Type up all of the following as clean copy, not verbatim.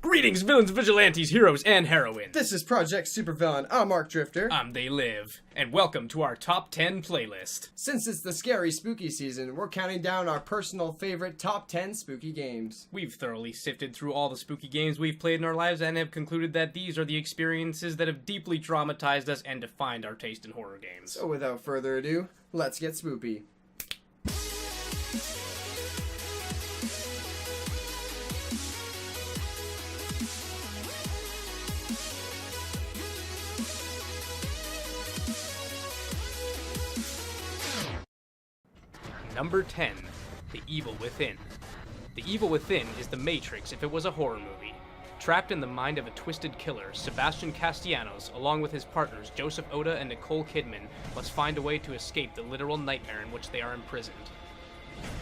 Greetings, villains, vigilantes, heroes, and heroines. This is Project SuperVillain. I'm ArcDrifter. I'm They Liive, and welcome to our Top 10 playlist. Since it's the scary spooky season, we're counting down our personal favorite top 10 spooky games. We've thoroughly sifted through all the spooky games we've played in our lives and have concluded that these are the experiences that have deeply traumatized us and defined our taste in horror games. So without further ado, let's get spoopy. Number 10. The Evil Within. The Evil Within is The Matrix if it was a horror movie. Trapped in the mind of a twisted killer, Sebastian Castellanos, along with his partners Joseph Oda and Nicole Kidman, must find a way to escape the literal nightmare in which they are imprisoned.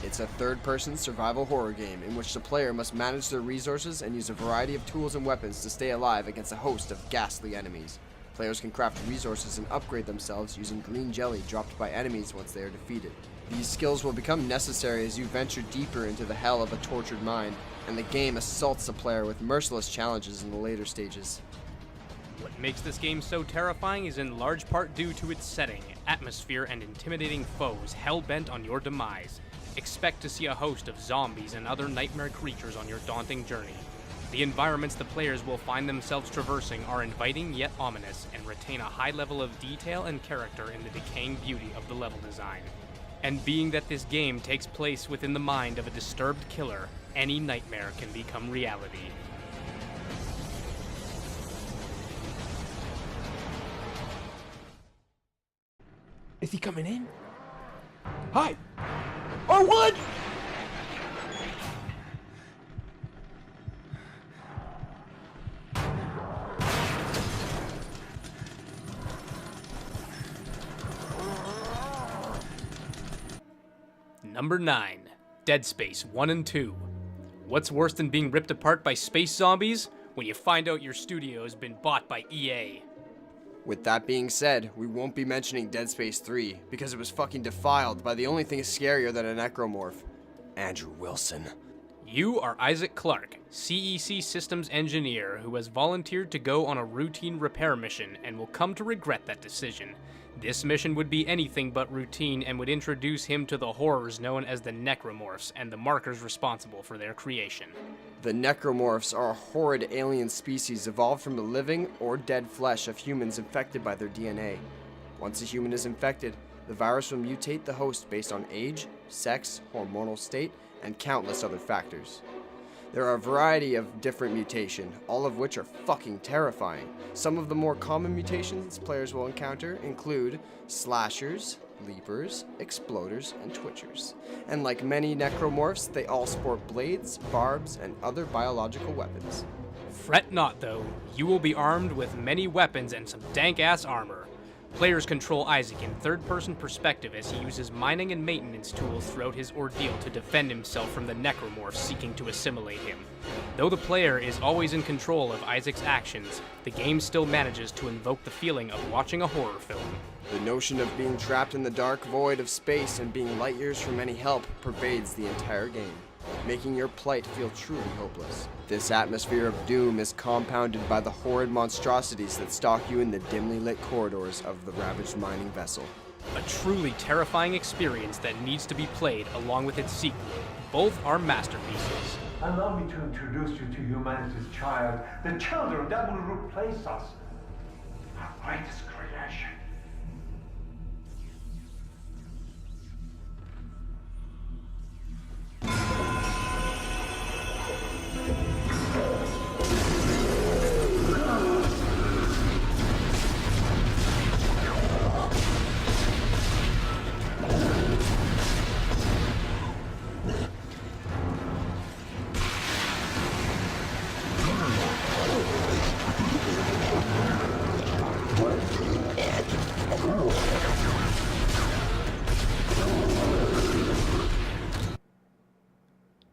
It's a third-person survival horror game in which the player must manage their resources and use a variety of tools and weapons to stay alive against a host of ghastly enemies. Players can craft resources and upgrade themselves using green jelly dropped by enemies once they are defeated. These skills will become necessary as you venture deeper into the hell of a tortured mind, and the game assaults the player with merciless challenges in the later stages. What makes this game so terrifying is in large part due to its setting, atmosphere, and intimidating foes hell-bent on your demise. Expect to see a host of zombies and other nightmare creatures on your daunting journey. The environments the players will find themselves traversing are inviting yet ominous, and retain a high level of detail and character in the decaying beauty of the level design. And being that this game takes place within the mind of a disturbed killer, any nightmare can become reality. Is he coming in? Hi! Or what? Number 9. Dead Space 1 and 2. What's worse than being ripped apart by space zombies? When you find out your studio has been bought by EA. With that being said, we won't be mentioning Dead Space 3 because it was fucking defiled by the only thing scarier than a necromorph. Andrew Wilson. You are Isaac Clarke, CEC systems engineer who has volunteered to go on a routine repair mission and will come to regret that decision. This mission would be anything but routine and would introduce him to the horrors known as the necromorphs and the markers responsible for their creation. The necromorphs are a horrid alien species evolved from the living or dead flesh of humans infected by their DNA. Once a human is infected, the virus will mutate the host based on age, sex, hormonal state, and countless other factors. There are a variety of different mutations, all of which are fucking terrifying. Some of the more common mutations players will encounter include slashers, leapers, exploders, and twitchers. And like many necromorphs, they all sport blades, barbs, and other biological weapons. Fret not though, you will be armed with many weapons and some dank-ass armor. Players control Isaac in third-person perspective as he uses mining and maintenance tools throughout his ordeal to defend himself from the necromorphs seeking to assimilate him. Though the player is always in control of Isaac's actions, the game still manages to invoke the feeling of watching a horror film. The notion of being trapped in the dark void of space and being light years from any help pervades the entire game, making your plight feel truly hopeless. This atmosphere of doom is compounded by the horrid monstrosities that stalk you in the dimly lit corridors of the ravaged mining vessel. A truly terrifying experience that needs to be played along with its sequel. Both are masterpieces. Allow me to introduce you to humanity's child, the children that will replace us. Our greatest creation.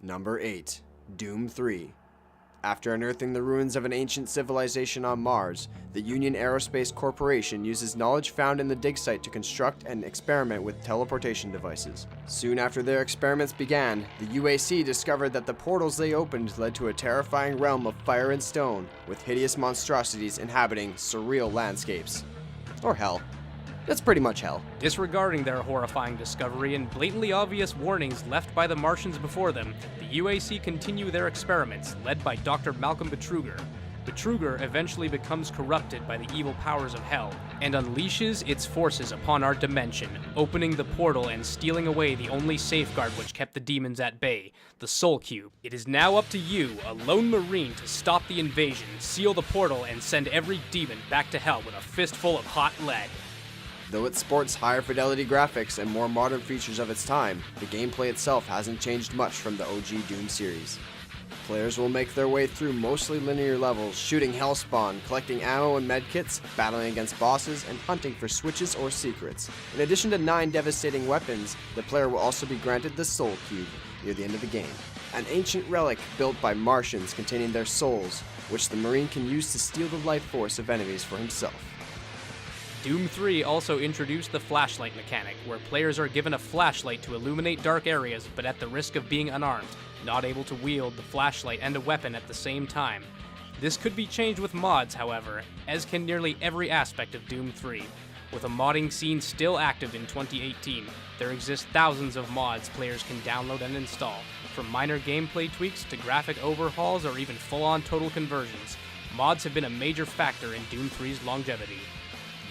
Number 8. Doom 3. After unearthing the ruins of an ancient civilization on Mars, the Union Aerospace Corporation uses knowledge found in the dig site to construct and experiment with teleportation devices. Soon after their experiments began, the UAC discovered that the portals they opened led to a terrifying realm of fire and stone, with hideous monstrosities inhabiting surreal landscapes. Or hell. That's pretty much hell. Disregarding their horrifying discovery and blatantly obvious warnings left by the Martians before them, the UAC continue their experiments, led by Dr. Malcolm Betruger. Betruger eventually becomes corrupted by the evil powers of hell, and unleashes its forces upon our dimension, opening the portal and stealing away the only safeguard which kept the demons at bay, the Soul Cube. It is now up to you, a lone Marine, to stop the invasion, seal the portal, and send every demon back to hell with a fistful of hot lead. Though it sports higher fidelity graphics and more modern features of its time, the gameplay itself hasn't changed much from the OG Doom series. Players will make their way through mostly linear levels, shooting Hellspawn, collecting ammo and medkits, battling against bosses, and hunting for switches or secrets. In addition to 9 devastating weapons, the player will also be granted the Soul Cube near the end of the game, an ancient relic built by Martians containing their souls, which the Marine can use to steal the life force of enemies for himself. Doom 3 also introduced the flashlight mechanic, where players are given a flashlight to illuminate dark areas, but at the risk of being unarmed, not able to wield the flashlight and a weapon at the same time. This could be changed with mods, however, as can nearly every aspect of Doom 3. With a modding scene still active in 2018, there exist thousands of mods players can download and install, from minor gameplay tweaks to graphic overhauls or even full-on total conversions. Mods have been a major factor in Doom 3's longevity.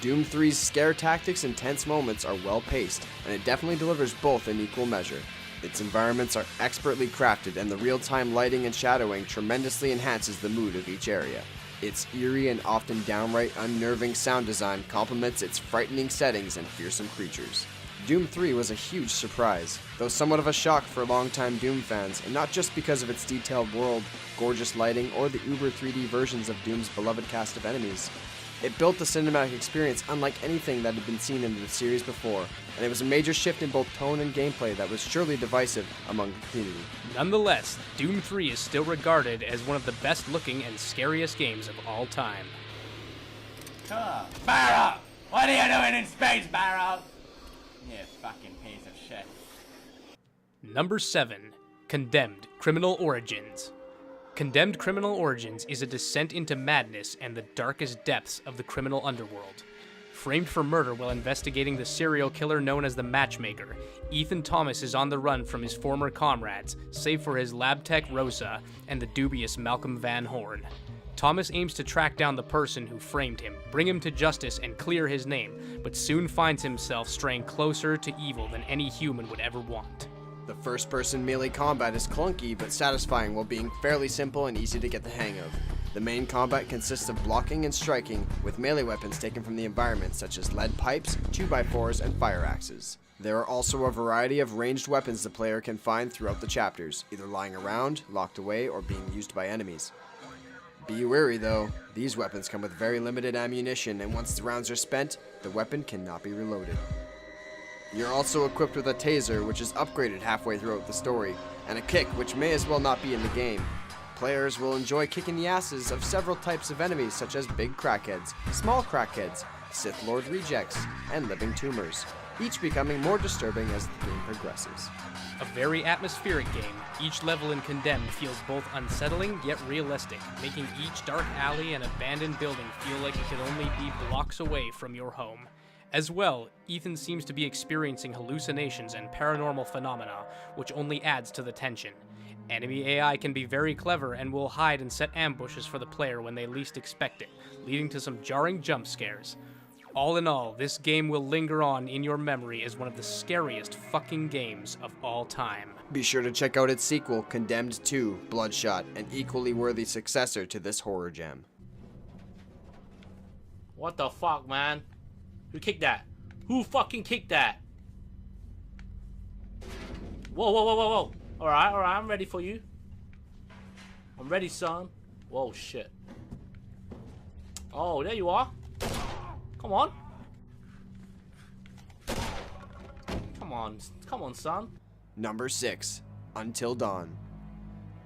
Doom 3's scare tactics and tense moments are well paced, and it definitely delivers both in equal measure. Its environments are expertly crafted, and the real-time lighting and shadowing tremendously enhances the mood of each area. Its eerie and often downright unnerving sound design complements its frightening settings and fearsome creatures. Doom 3 was a huge surprise, though somewhat of a shock for longtime Doom fans, and not just because of its detailed world, gorgeous lighting, or the uber 3D versions of Doom's beloved cast of enemies. It built a cinematic experience unlike anything that had been seen in the series before, and it was a major shift in both tone and gameplay that was surely divisive among the community. Nonetheless, Doom 3 is still regarded as one of the best looking and scariest games of all time. Barrow! What are you doing in space, Barrow? You fucking piece of shit. Number 7. Condemned: Criminal Origins. Condemned: Criminal Origins is a descent into madness and the darkest depths of the criminal underworld. Framed for murder while investigating the serial killer known as the Matchmaker, Ethan Thomas is on the run from his former comrades, save for his lab tech Rosa and the dubious Malcolm Van Horn. Thomas aims to track down the person who framed him, bring him to justice, and clear his name, but soon finds himself straying closer to evil than any human would ever want. The first-person melee combat is clunky but satisfying while being fairly simple and easy to get the hang of. The main combat consists of blocking and striking, with melee weapons taken from the environment such as lead pipes, 2x4s, and fire axes. There are also a variety of ranged weapons the player can find throughout the chapters, either lying around, locked away, or being used by enemies. Be wary though, these weapons come with very limited ammunition, and once the rounds are spent, the weapon cannot be reloaded. You're also equipped with a taser, which is upgraded halfway throughout the story, and a kick, which may as well not be in the game. Players will enjoy kicking the asses of several types of enemies such as big crackheads, small crackheads, Sith Lord rejects, and living tumors, each becoming more disturbing as the game progresses. A very atmospheric game, each level in Condemned feels both unsettling yet realistic, making each dark alley and abandoned building feel like it could only be blocks away from your home. As well, Ethan seems to be experiencing hallucinations and paranormal phenomena, which only adds to the tension. Enemy AI can be very clever and will hide and set ambushes for the player when they least expect it, leading to some jarring jump scares. All in all, this game will linger on in your memory as one of the scariest fucking games of all time. Be sure to check out its sequel, Condemned 2: Bloodshot, an equally worthy successor to this horror gem. What the fuck, man? Who kicked that? Who fucking kicked that? Whoa, whoa, whoa, whoa, whoa. Alright, I'm ready for you. I'm ready, son. Whoa, shit. Oh, there you are. Come on. Come on, son. Number 6. Until Dawn.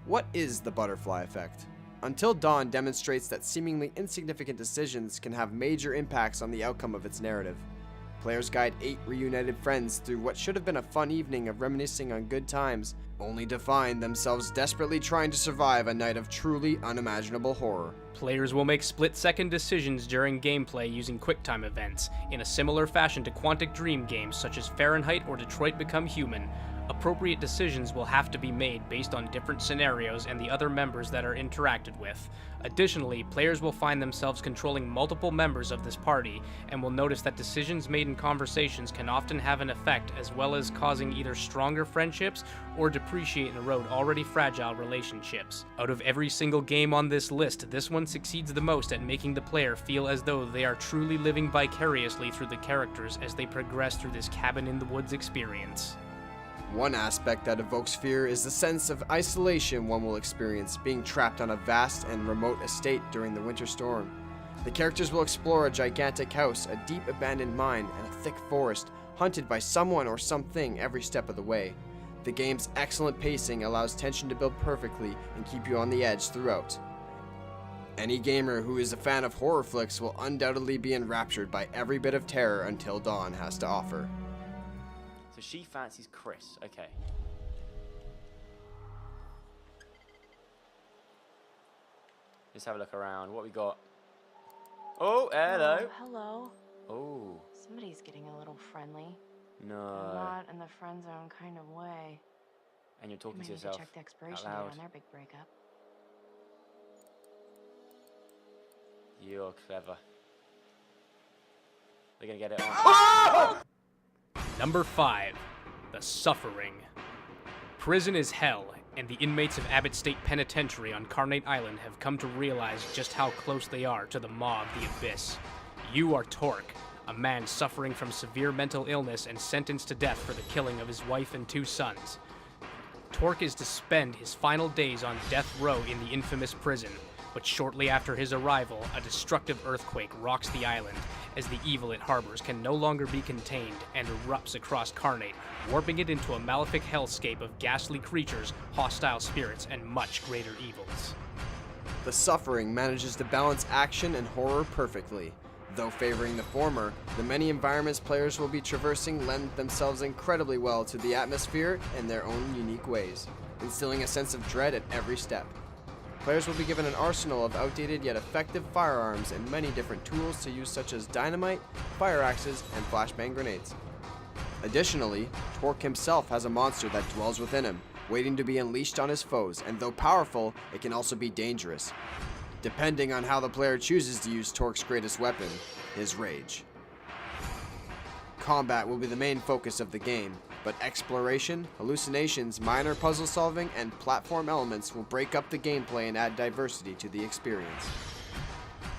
What is the butterfly effect? Until Dawn demonstrates that seemingly insignificant decisions can have major impacts on the outcome of its narrative. Players guide 8 reunited friends through what should have been a fun evening of reminiscing on good times, only to find themselves desperately trying to survive a night of truly unimaginable horror. Players will make split-second decisions during gameplay using QuickTime events, in a similar fashion to Quantic Dream games such as Fahrenheit or Detroit Become Human. Appropriate decisions will have to be made based on different scenarios and the other members that are interacted with. Additionally, players will find themselves controlling multiple members of this party, and will notice that decisions made in conversations can often have an effect, as well as causing either stronger friendships or depreciate and erode already fragile relationships. Out of every single game on this list, this one succeeds the most at making the player feel as though they are truly living vicariously through the characters as they progress through this cabin-in-the-woods experience. One aspect that evokes fear is the sense of isolation one will experience being trapped on a vast and remote estate during the winter storm. The characters will explore a gigantic house, a deep abandoned mine, and a thick forest, hunted by someone or something every step of the way. The game's excellent pacing allows tension to build perfectly and keep you on the edge throughout. Any gamer who is a fan of horror flicks will undoubtedly be enraptured by every bit of terror Until Dawn has to offer. So she fancies Chris, okay. Let's have a look around. What we got? Oh, hello. Oh, hello. Oh. Somebody's getting a little friendly. No. Not in the friend zone kind of way. And you're talking I to need to yourself check the expiration out date loud. on their big breakup. You're clever. They're gonna get it on. Number 5. The Suffering. Prison is hell, and the inmates of Abbott State Penitentiary on Carnate Island have come to realize just how close they are to the maw of the abyss. You are Torque, a man suffering from severe mental illness and sentenced to death for the killing of his wife and 2 sons. Torque is to spend his final days on death row in the infamous prison, but shortly after his arrival, a destructive earthquake rocks the island, as the evil it harbors can no longer be contained and erupts across Carnate, warping it into a malefic hellscape of ghastly creatures, hostile spirits, and much greater evils. The Suffering manages to balance action and horror perfectly. Though favoring the former, the many environments players will be traversing lend themselves incredibly well to the atmosphere in their own unique ways, instilling a sense of dread at every step. Players will be given an arsenal of outdated yet effective firearms and many different tools to use, such as dynamite, fire axes, and flashbang grenades. Additionally, Torque himself has a monster that dwells within him, waiting to be unleashed on his foes, and though powerful, it can also be dangerous, depending on how the player chooses to use Torque's greatest weapon, his rage. Combat will be the main focus of the game, but exploration, hallucinations, minor puzzle solving, and platform elements will break up the gameplay and add diversity to the experience.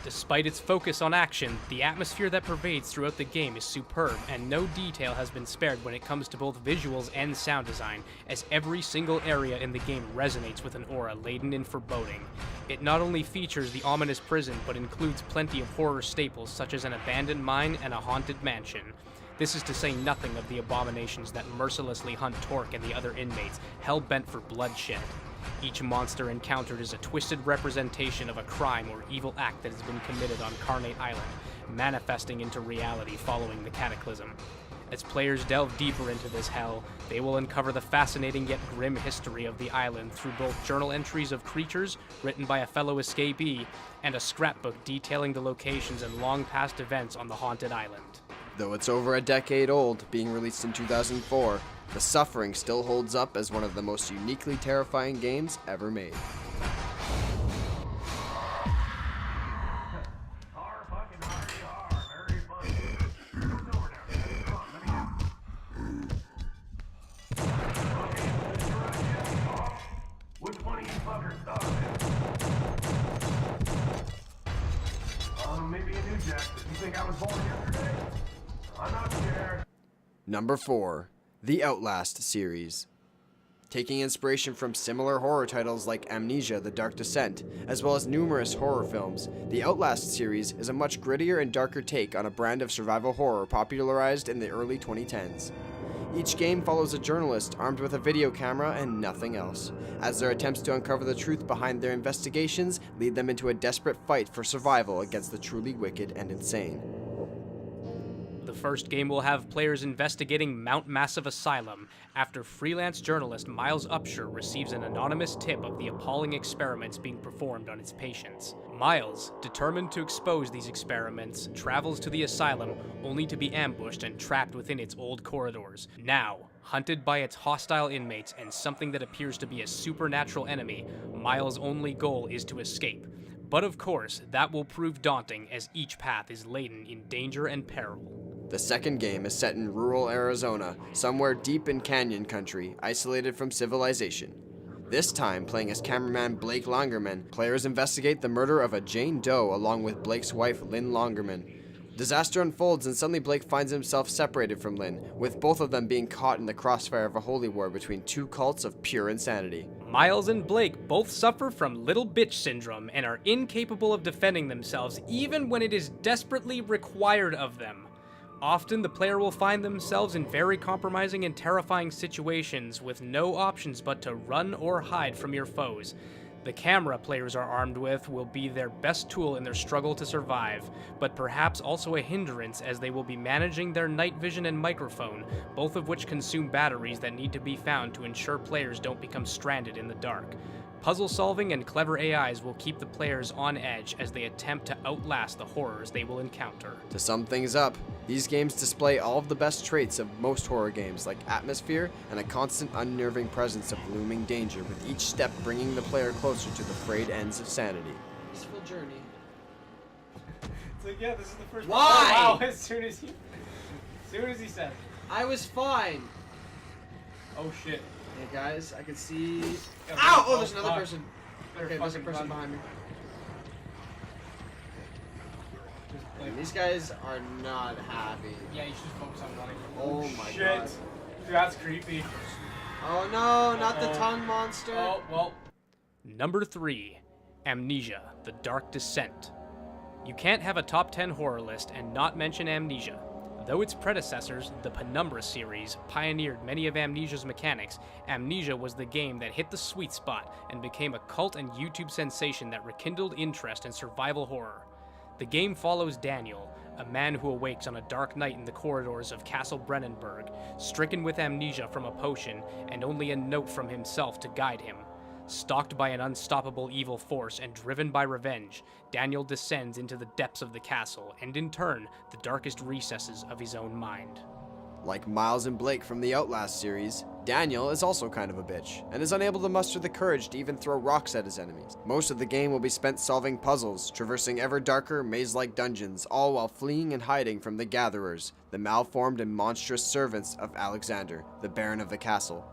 Despite its focus on action, the atmosphere that pervades throughout the game is superb, and no detail has been spared when it comes to both visuals and sound design, as every single area in the game resonates with an aura laden in foreboding. It not only features the ominous prison, but includes plenty of horror staples such as an abandoned mine and a haunted mansion. This is to say nothing of the abominations that mercilessly hunt Torque and the other inmates, hell-bent for bloodshed. Each monster encountered is a twisted representation of a crime or evil act that has been committed on Carnate Island, manifesting into reality following the cataclysm. As players delve deeper into this hell, they will uncover the fascinating yet grim history of the island through both journal entries of creatures written by a fellow escapee and a scrapbook detailing the locations and long past events on the haunted island. Though it's over a decade old, being released in 2004, The Suffering still holds up as one of the most uniquely terrifying games ever made. Which one of you fuckers thought of it? Maybe a new jack, but you think I was born yesterday? I'm not scared. Number 4. The Outlast series. Taking inspiration from similar horror titles like Amnesia: The Dark Descent, as well as numerous horror films, the Outlast series is a much grittier and darker take on a brand of survival horror popularized in the early 2010s. Each game follows a journalist armed with a video camera and nothing else, as their attempts to uncover the truth behind their investigations lead them into a desperate fight for survival against the truly wicked and insane. The first game will have players investigating Mount Massive Asylum after freelance journalist Miles Upshur receives an anonymous tip of the appalling experiments being performed on its patients. Miles, determined to expose these experiments, travels to the asylum only to be ambushed and trapped within its old corridors. Now, hunted by its hostile inmates and something that appears to be a supernatural enemy, Miles' only goal is to escape. But of course, that will prove daunting as each path is laden in danger and peril. The second game is set in rural Arizona, somewhere deep in canyon country, isolated from civilization. This time, playing as cameraman Blake Longerman, players investigate the murder of a Jane Doe along with Blake's wife, Lynn Longerman. Disaster unfolds and suddenly Blake finds himself separated from Lynn, with both of them being caught in the crossfire of a holy war between two cults of pure insanity. Miles and Blake both suffer from little bitch syndrome and are incapable of defending themselves even when it is desperately required of them. Often, the player will find themselves in very compromising and terrifying situations with no options but to run or hide from your foes. The camera players are armed with will be their best tool in their struggle to survive, but perhaps also a hindrance as they will be managing their night vision and microphone, both of which consume batteries that need to be found to ensure players don't become stranded in the dark. Puzzle solving and clever AIs will keep the players on edge as they attempt to outlast the horrors they will encounter. To sum things up, these games display all of the best traits of most horror games, like atmosphere and a constant unnerving presence of looming danger, with each step bringing the player closer to the frayed ends of sanity. Peaceful journey. It's like, yeah, this is the first. Why? Oh, wow, as soon as he said it. I was fine. Oh shit. Hey guys, I can see. Gotta Ow! run. Oh, there's another fuck. person. Better Okay, there's a fucking person run. behind me. Just, like, These guys are not happy. yeah, you should focus on running. Oh my shit. god. Dude, that's creepy. Oh no, not the Uh-oh. tongue monster. Oh, well. Number 3, Amnesia, The Dark Descent. You can't have a top 10 horror list and not mention Amnesia. Though its predecessors, the Penumbra series, pioneered many of Amnesia's mechanics, Amnesia was the game that hit the sweet spot and became a cult and YouTube sensation that rekindled interest in survival horror. The game follows Daniel, a man who awakes on a dark night in the corridors of Castle Brennenburg, stricken with amnesia from a potion and only a note from himself to guide him. Stalked by an unstoppable evil force and driven by revenge, Daniel descends into the depths of the castle and, in turn, the darkest recesses of his own mind. Like Miles and Blake from the Outlast series, Daniel is also kind of a bitch, and is unable to muster the courage to even throw rocks at his enemies. Most of the game will be spent solving puzzles, traversing ever darker, maze-like dungeons, all while fleeing and hiding from the Gatherers, the malformed and monstrous servants of Alexander, the Baron of the castle.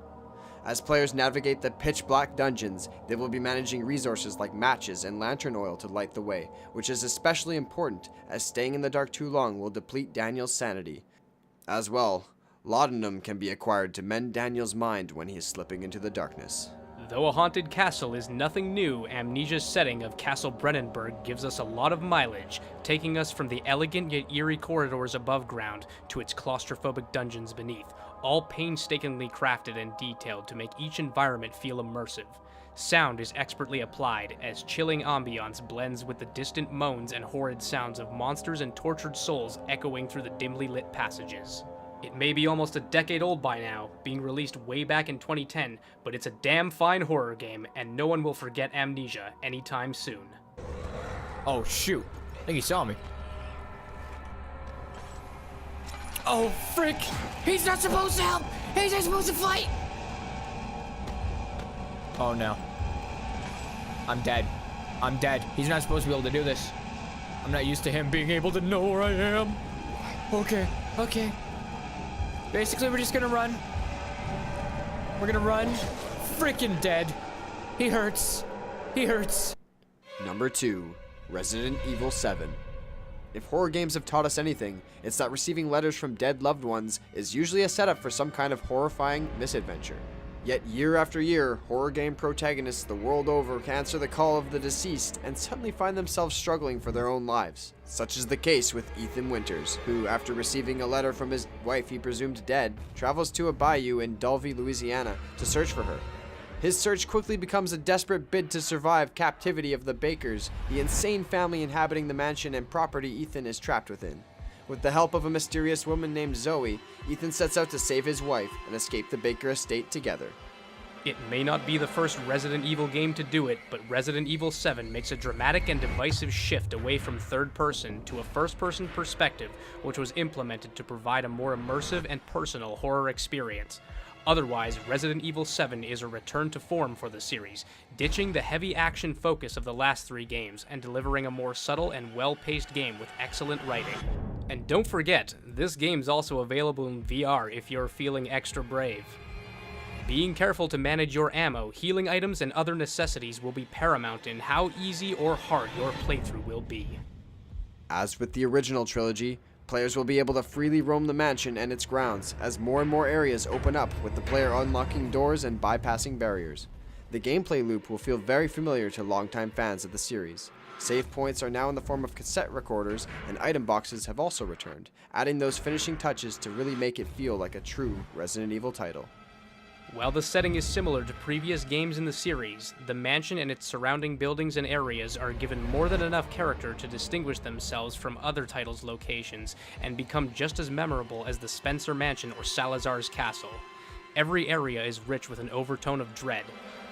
As players navigate the pitch-black dungeons, they will be managing resources like matches and lantern oil to light the way, which is especially important, as staying in the dark too long will deplete Daniel's sanity. As well, laudanum can be acquired to mend Daniel's mind when he is slipping into the darkness. Though a haunted castle is nothing new, Amnesia's setting of Castle Brennenburg gives us a lot of mileage, taking us from the elegant yet eerie corridors above ground to its claustrophobic dungeons beneath, all painstakingly crafted and detailed to make each environment feel immersive. Sound is expertly applied, as chilling ambiance blends with the distant moans and horrid sounds of monsters and tortured souls echoing through the dimly lit passages. It may be almost a decade old by now, being released way back in 2010, but it's a damn fine horror game, and no one will forget Amnesia anytime soon. Oh shoot, I think he saw me. Oh frick! He's not supposed to help! He's not supposed to fight! Oh no. I'm dead. I'm dead. He's not supposed to be able to do this. I'm not used to him being able to know where I am. Okay, okay. Basically, we're just gonna run. We're gonna run. Freaking dead. He hurts. He hurts. Number 2, Resident Evil 7. If horror games have taught us anything, it's that receiving letters from dead loved ones is usually a setup for some kind of horrifying misadventure. Yet year after year, horror game protagonists the world over answer the call of the deceased and suddenly find themselves struggling for their own lives. Such is the case with Ethan Winters, who, after receiving a letter from his wife he presumed dead, travels to a bayou in Dulvey, Louisiana to search for her. His search quickly becomes a desperate bid to survive captivity of the Bakers, the insane family inhabiting the mansion and property Ethan is trapped within. With the help of a mysterious woman named Zoe, Ethan sets out to save his wife and escape the Baker estate together. It may not be the first Resident Evil game to do it, but Resident Evil 7 makes a dramatic and divisive shift away from third person to a first person perspective, which was implemented to provide a more immersive and personal horror experience. Otherwise, Resident Evil 7 is a return to form for the series, ditching the heavy action focus of the last 3 games and delivering a more subtle and well-paced game with excellent writing. And don't forget, this game's also available in VR if you're feeling extra brave. Being careful to manage your ammo, healing items, and other necessities will be paramount in how easy or hard your playthrough will be. As with the original trilogy, players will be able to freely roam the mansion and its grounds as more and more areas open up, with the player unlocking doors and bypassing barriers. The gameplay loop will feel very familiar to longtime fans of the series. Save points are now in the form of cassette recorders, and item boxes have also returned, adding those finishing touches to really make it feel like a true Resident Evil title. While the setting is similar to previous games in the series, the mansion and its surrounding buildings and areas are given more than enough character to distinguish themselves from other titles' locations and become just as memorable as the Spencer Mansion or Salazar's Castle. Every area is rich with an overtone of dread.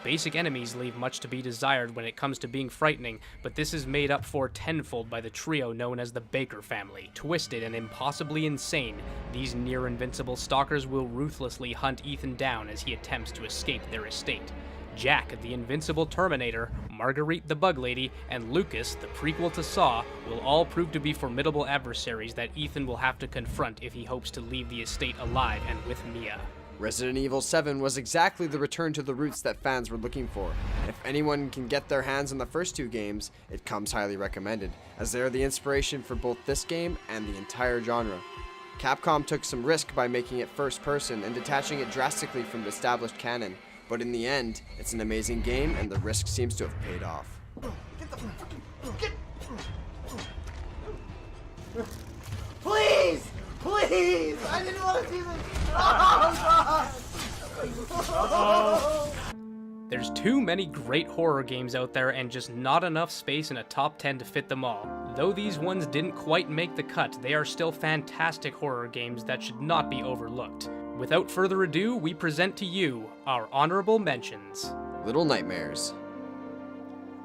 Basic enemies leave much to be desired when it comes to being frightening, but this is made up for tenfold by the trio known as the Baker family. Twisted and impossibly insane, these near-invincible stalkers will ruthlessly hunt Ethan down as he attempts to escape their estate. Jack, the invincible Terminator, Marguerite the Bug Lady, and Lucas, the prequel to Saw, will all prove to be formidable adversaries that Ethan will have to confront if he hopes to leave the estate alive and with Mia. Resident Evil 7 was exactly the return to the roots that fans were looking for. If anyone can get their hands on the first 2 games, it comes highly recommended, as they are the inspiration for both this game and the entire genre. Capcom took some risk by making it first person and detaching it drastically from the established canon, but in the end, it's an amazing game and the risk seems to have paid off. Please! Please! I didn't want to do this! Oh, God! There's too many great horror games out there and just not enough space in a top 10 to fit them all. Though these ones didn't quite make the cut, they are still fantastic horror games that should not be overlooked. Without further ado, we present to you our honorable mentions. Little Nightmares.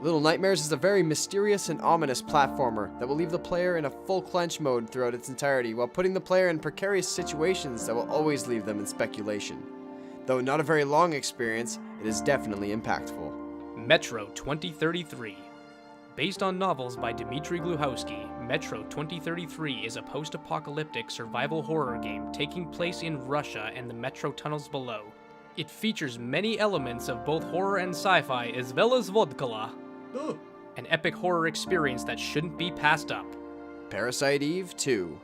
Little Nightmares is a very mysterious and ominous platformer that will leave the player in a full clench mode throughout its entirety, while putting the player in precarious situations that will always leave them in speculation. Though not a very long experience, it is definitely impactful. Metro 2033. Based on novels by Dmitry Gluchowski, Metro 2033 is a post-apocalyptic survival horror game taking place in Russia and the metro tunnels below. It features many elements of both horror and sci-fi, as well as vodka. An epic horror experience that shouldn't be passed up. Parasite Eve 2.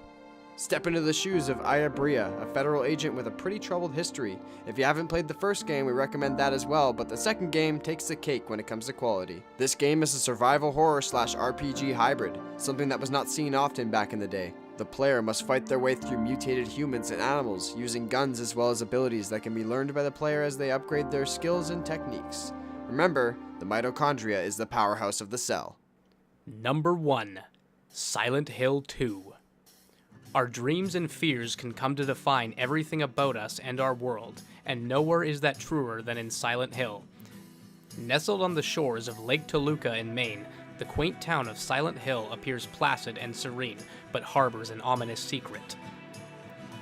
Step into the shoes of Aya Bria, a federal agent with a pretty troubled history. If you haven't played the first game, we recommend that as well, but the second game takes the cake when it comes to quality. This game is a survival horror / RPG hybrid, something that was not seen often back in the day. The player must fight their way through mutated humans and animals, using guns as well as abilities that can be learned by the player as they upgrade their skills and techniques. Remember, the mitochondria is the powerhouse of the cell. Number 1. Silent Hill 2. Our dreams and fears can come to define everything about us and our world, and nowhere is that truer than in Silent Hill. Nestled on the shores of Lake Toluca in Maine, the quaint town of Silent Hill appears placid and serene, but harbors an ominous secret.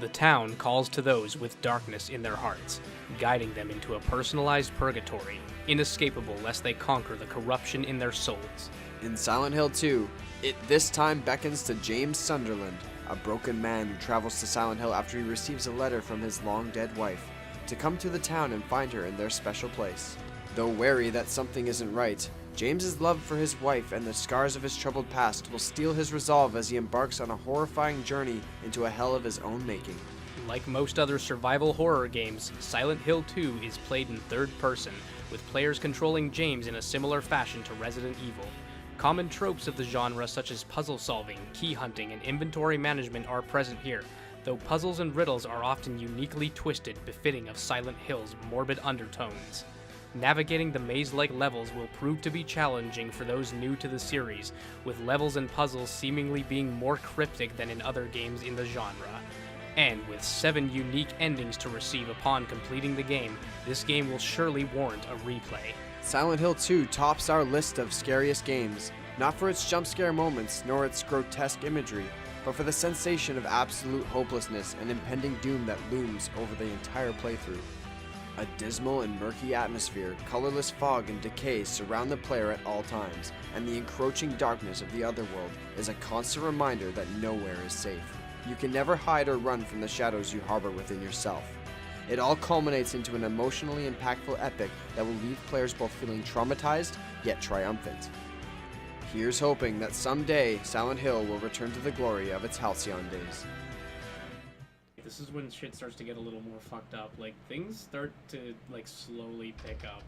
The town calls to those with darkness in their hearts, guiding them into a personalized purgatory, inescapable lest they conquer the corruption in their souls. In Silent Hill 2, it this time beckons to James Sunderland, a broken man who travels to Silent Hill after he receives a letter from his long-dead wife, to come to the town and find her in their special place. Though wary that something isn't right, James's love for his wife and the scars of his troubled past will steel his resolve as he embarks on a horrifying journey into a hell of his own making. Like most other survival horror games, Silent Hill 2 is played in third person, with players controlling James in a similar fashion to Resident Evil. Common tropes of the genre such as puzzle solving, key hunting, and inventory management are present here, though puzzles and riddles are often uniquely twisted, befitting of Silent Hill's morbid undertones. Navigating the maze-like levels will prove to be challenging for those new to the series, with levels and puzzles seemingly being more cryptic than in other games in the genre. And with 7 unique endings to receive upon completing the game, this game will surely warrant a replay. Silent Hill 2 tops our list of scariest games, not for its jump scare moments nor its grotesque imagery, but for the sensation of absolute hopelessness and impending doom that looms over the entire playthrough. A dismal and murky atmosphere, colorless fog and decay surround the player at all times, and the encroaching darkness of the otherworld is a constant reminder that nowhere is safe. You can never hide or run from the shadows you harbor within yourself. It all culminates into an emotionally impactful epic that will leave players both feeling traumatized, yet triumphant. Here's hoping that someday Silent Hill will return to the glory of its halcyon days. This is when shit starts to get a little more fucked up. Like, things start to, like, slowly pick up.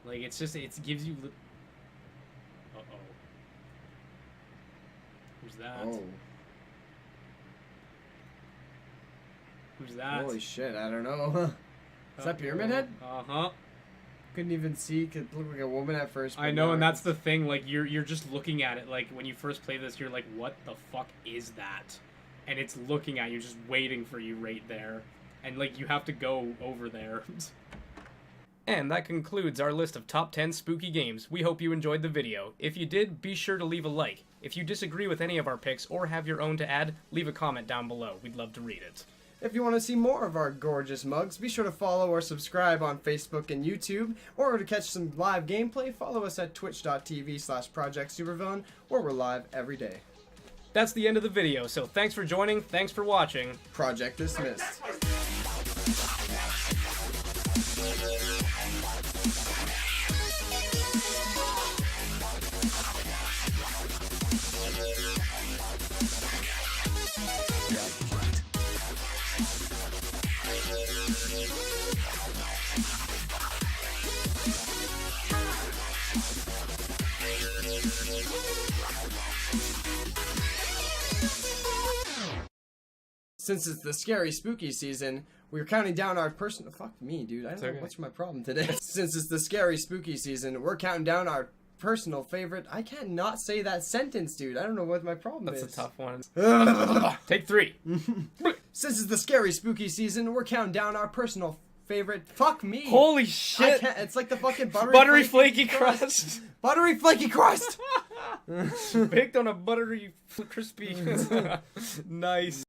Like, it's just, it gives you... Uh-oh. Who's that? Oh. Who's that? Holy shit, I don't know. Is that Pyramid Head? Uh-huh. Couldn't even see, could look like a woman at first. I know, and that's the thing, like, you're just looking at it, like, when you first play this, you're like, what the fuck is that? And it's looking at you, just waiting for you right there. And, like, you have to go over there. And that concludes our list of top 10 spooky games. We hope you enjoyed the video. If you did, be sure to leave a like. If you disagree with any of our picks or have your own to add, leave a comment down below. We'd love to read it. If you want to see more of our gorgeous mugs, be sure to follow or subscribe on Facebook and YouTube, or to catch some live gameplay, follow us at twitch.tv/ProjectSuperVillain, where we're live every day. That's the end of the video, so thanks for joining, thanks for watching. Project dismissed. Since it's the scary spooky season, we're counting down our personal... Fuck me, dude. I don't know what's my problem today. Since it's the scary spooky season, we're counting down our personal favorite... I can't not say that sentence, dude. I don't know what my problem is. That's a tough one. Take 3. Since it's the scary spooky season, we're counting down our personal favorite... Fuck me. Holy shit. I can't... It's like the fucking buttery flaky crust. Buttery flaky crust! Baked on a buttery crispy. Nice.